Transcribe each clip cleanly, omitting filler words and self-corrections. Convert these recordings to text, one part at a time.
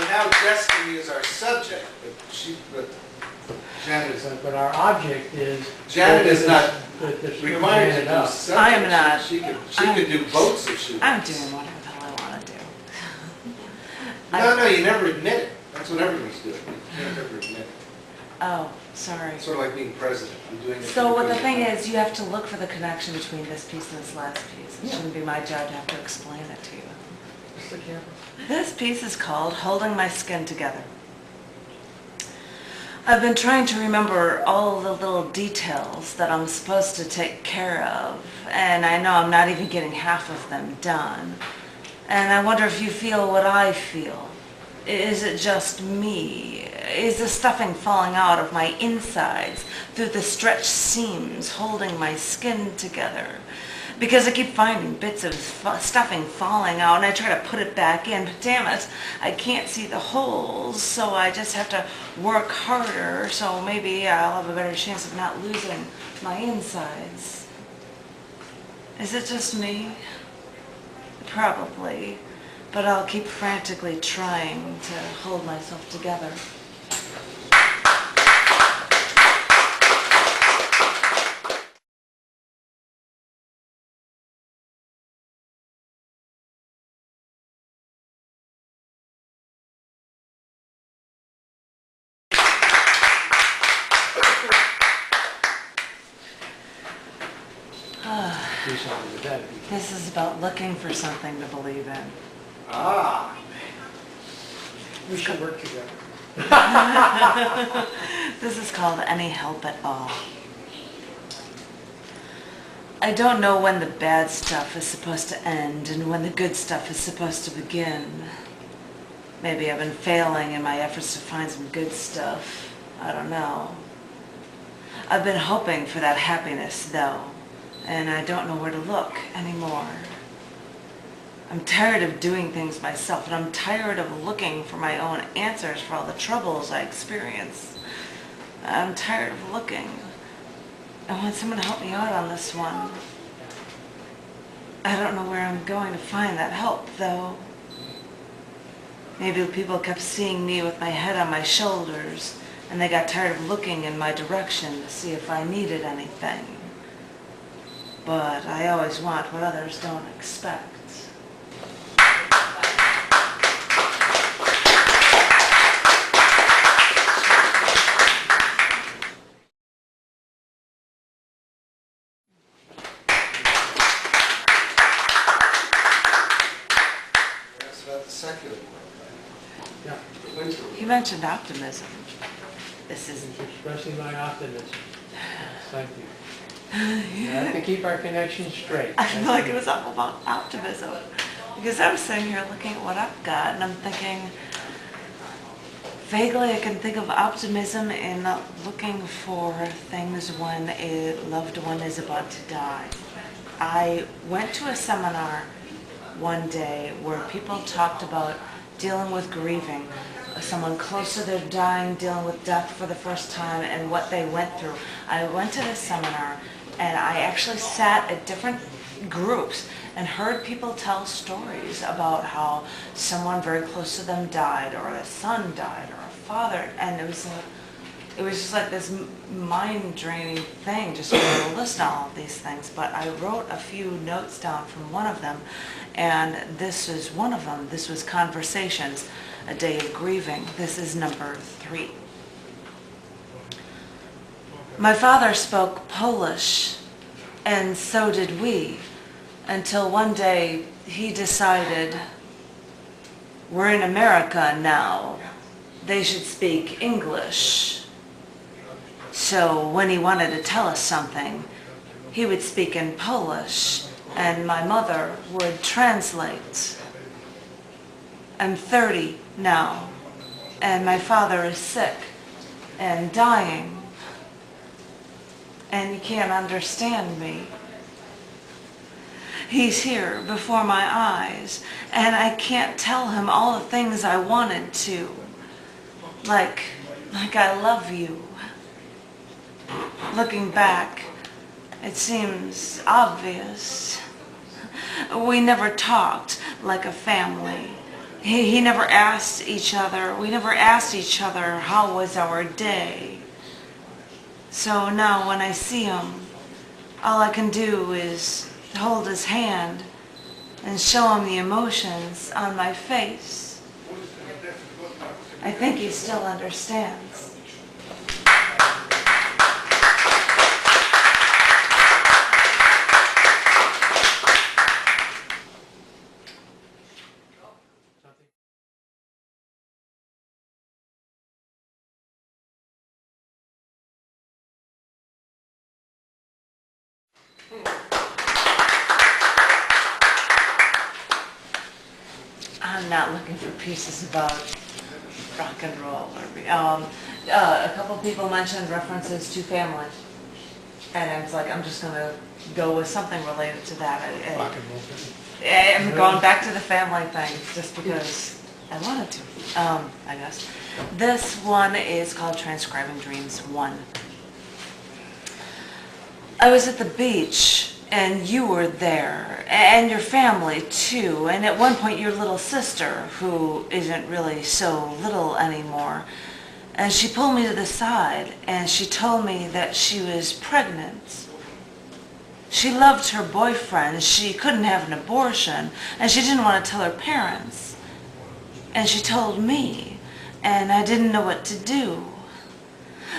now destiny is our subject, but Janet is But our object is... Janet is not required required to do subject. I am not. She could do boats if she wants. I'm doing whatever the hell I want to do. No, you never admit it. That's what everyone's doing. You can't ever admit it. Oh, sorry. It's sort of like being president. I'm doing it. So what the thing is, you have to look for the connection between this piece and this last piece. It shouldn't be my job to have to explain it to you. Just look careful. This piece is called Holding My Skin Together. I've been trying to remember all the little details that I'm supposed to take care of, and I know I'm not even getting half of them done. And I wonder if you feel what I feel. Is it just me? Is the stuffing falling out of my insides through the stretched seams holding my skin together? Because I keep finding bits of stuffing falling out and I try to put it back in, but damn it, I can't see the holes, so I just have to work harder, so maybe I'll have a better chance of not losing my insides. Is it just me? Probably, but I'll keep frantically trying to hold myself together. Do something with that. This is about looking for something to believe in. Ah. We should work together. This is called Any Help at All. I don't know when the bad stuff is supposed to end and when the good stuff is supposed to begin. Maybe I've been failing in my efforts to find some good stuff. I don't know. I've been hoping for that happiness, though, and I don't know where to look anymore. I'm tired of doing things myself, and I'm tired of looking for my own answers for all the troubles I experience. I'm tired of looking. I want someone to help me out on this one. I don't know where I'm going to find that help, though. Maybe people kept seeing me with my head on my shoulders, and they got tired of looking in my direction to see if I needed anything. But I always want what others don't expect. That's about the secular world, Yeah. right? The winter world. You mentioned optimism. This isn't. It's expressing my optimism. Thank you. We have to keep our connection straight. I feel like it was all about optimism. Because I was sitting here looking at what I've got, and I'm thinking, vaguely I can think of optimism in looking for things when a loved one is about to die. I went to a seminar one day where people talked about dealing with grieving, someone close to their dying, dealing with death for the first time, and what they went through. I went to this seminar, and I actually sat at different groups and heard people tell stories about how someone very close to them died, or a son died, or a father, and it was just like this mind-draining thing, just to listen to all of these things. But I wrote a few notes down from one of them, and this is one of them. This was Conversations, a Day of Grieving. This is number 3. My father spoke Polish, and so did we, until one day he decided, we're in America now, they should speak English. So when he wanted to tell us something, he would speak in Polish, and my mother would translate. I'm 30 now, and my father is sick and dying, and he can't understand me. He's here before my eyes, and I can't tell him all the things I wanted to, like I love you. Looking back, it seems obvious. We never talked like a family. He never asked each other, we never asked each other how was our day. So now when I see him, all I can do is hold his hand and show him the emotions on my face. I think he still understands. I'm not looking for pieces about rock and roll. A couple people mentioned references to family, and I was like, I'm just going to go with something related to that. Rock and roll thing. I'm going back to the family thing just because I wanted to, I guess. This one is called Transcribing Dreams 1. I was at the beach, and you were there, and your family too, and at one point your little sister, who isn't really so little anymore, and she pulled me to the side, and she told me that she was pregnant. She loved her boyfriend, she couldn't have an abortion, and she didn't want to tell her parents. And she told me, and I didn't know what to do.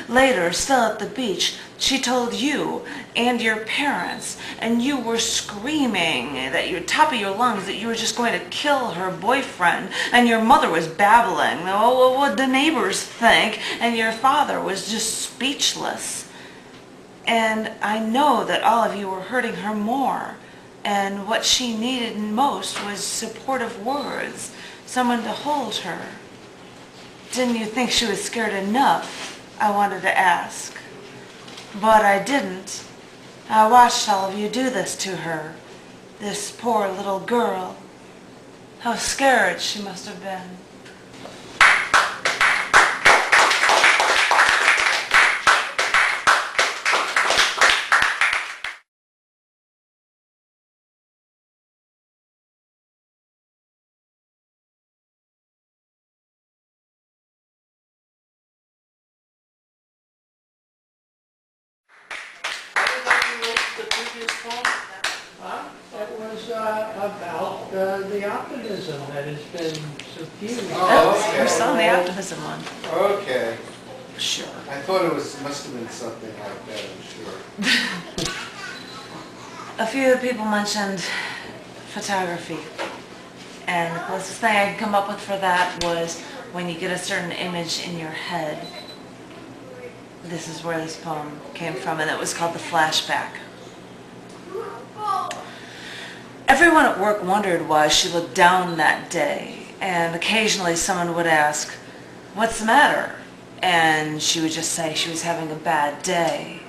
Later, still at the beach, she told you and your parents, and you were screaming at the top of your lungs that you were just going to kill her boyfriend, and your mother was babbling, oh, what would the neighbors think, and your father was just speechless. And I know that all of you were hurting her more, and what she needed most was supportive words, someone to hold her. Didn't you think she was scared enough? I wanted to ask. But I didn't. I watched all of you do this to her, this poor little girl. How scared she must have been. The previous poem? It was about the optimism that has been suffused. Oh, okay. We're still on the optimism one. Okay. Sure. I thought it must have been something like that, I'm sure. A few of the people mentioned photography. And the closest thing I could come up with for that was when you get a certain image in your head. This is where this poem came from, and it was called the Flashback. Everyone at work wondered why she looked down that day, and occasionally someone would ask, "What's the matter?" And she would just say she was having a bad day.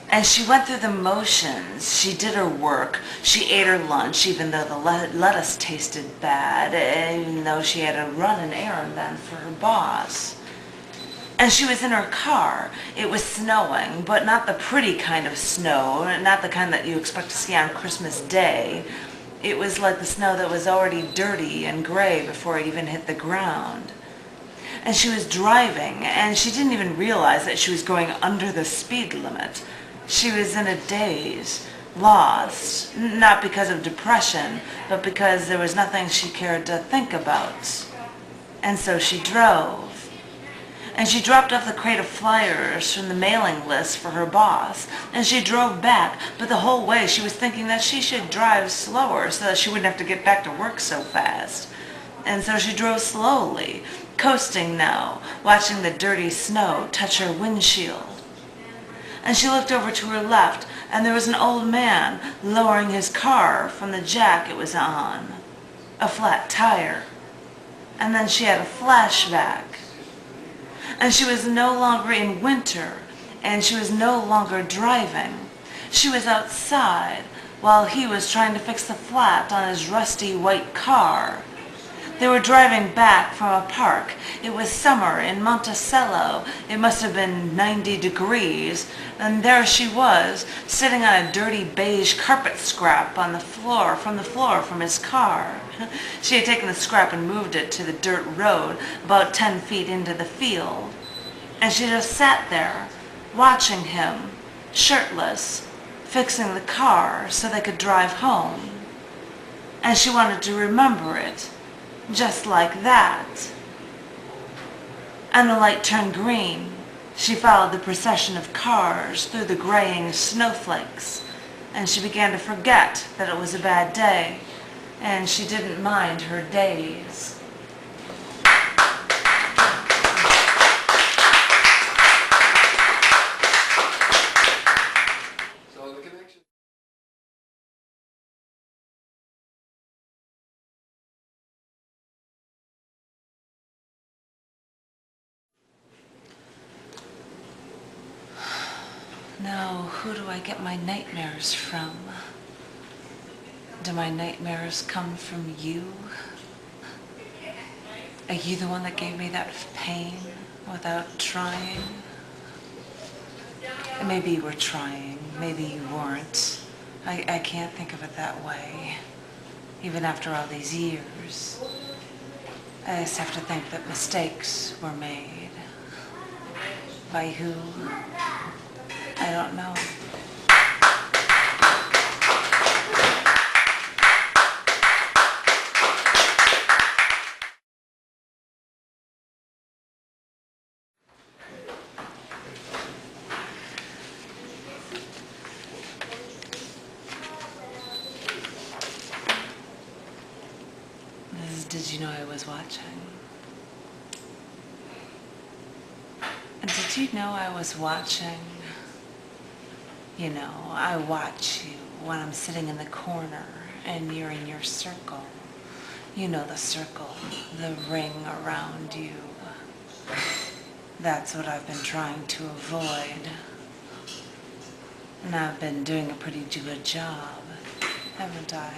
And she went through the motions. She did her work. She ate her lunch, even though the lettuce tasted bad, even though she had to run an errand then for her boss. And she was in her car. It was snowing, but not the pretty kind of snow, not the kind that you expect to see on Christmas Day. It was like the snow that was already dirty and gray before it even hit the ground. And she was driving, and she didn't even realize that she was going under the speed limit. She was in a daze, lost, not because of depression, but because there was nothing she cared to think about. And so she drove. And she dropped off the crate of flyers from the mailing list for her boss, and she drove back, but the whole way she was thinking that she should drive slower so that she wouldn't have to get back to work so fast. And so she drove slowly, coasting now, watching the dirty snow touch her windshield. And she looked over to her left, and there was an old man lowering his car from the jack it was on, a flat tire. And then she had a flashback. And she was no longer in winter, and she was no longer driving. She was outside while he was trying to fix the flat on his rusty white car. They were driving back from a park. It was summer in Monticello. It must have been 90 degrees. And there she was, sitting on a dirty beige carpet scrap on the floor from his car. She had taken the scrap and moved it to the dirt road about 10 feet into the field. And she just sat there, watching him, shirtless, fixing the car so they could drive home. And she wanted to remember it, just like that. And the light turned green. She followed the procession of cars through the graying snowflakes, and she began to forget that it was a bad day, and she didn't mind her days. So the connection. Now, who do I get my nightmares from? Do my nightmares come from you? Are you the one that gave me that pain without trying? Maybe you were trying, maybe you weren't. I can't think of it that way, even after all these years. I just have to think that mistakes were made. By who? I don't know. Did you know I was watching? Did you know I was watching? You know, I watch you when I'm sitting in the corner and you're in your circle. You know the circle, the ring around you. That's what I've been trying to avoid. And I've been doing a pretty good job, haven't I?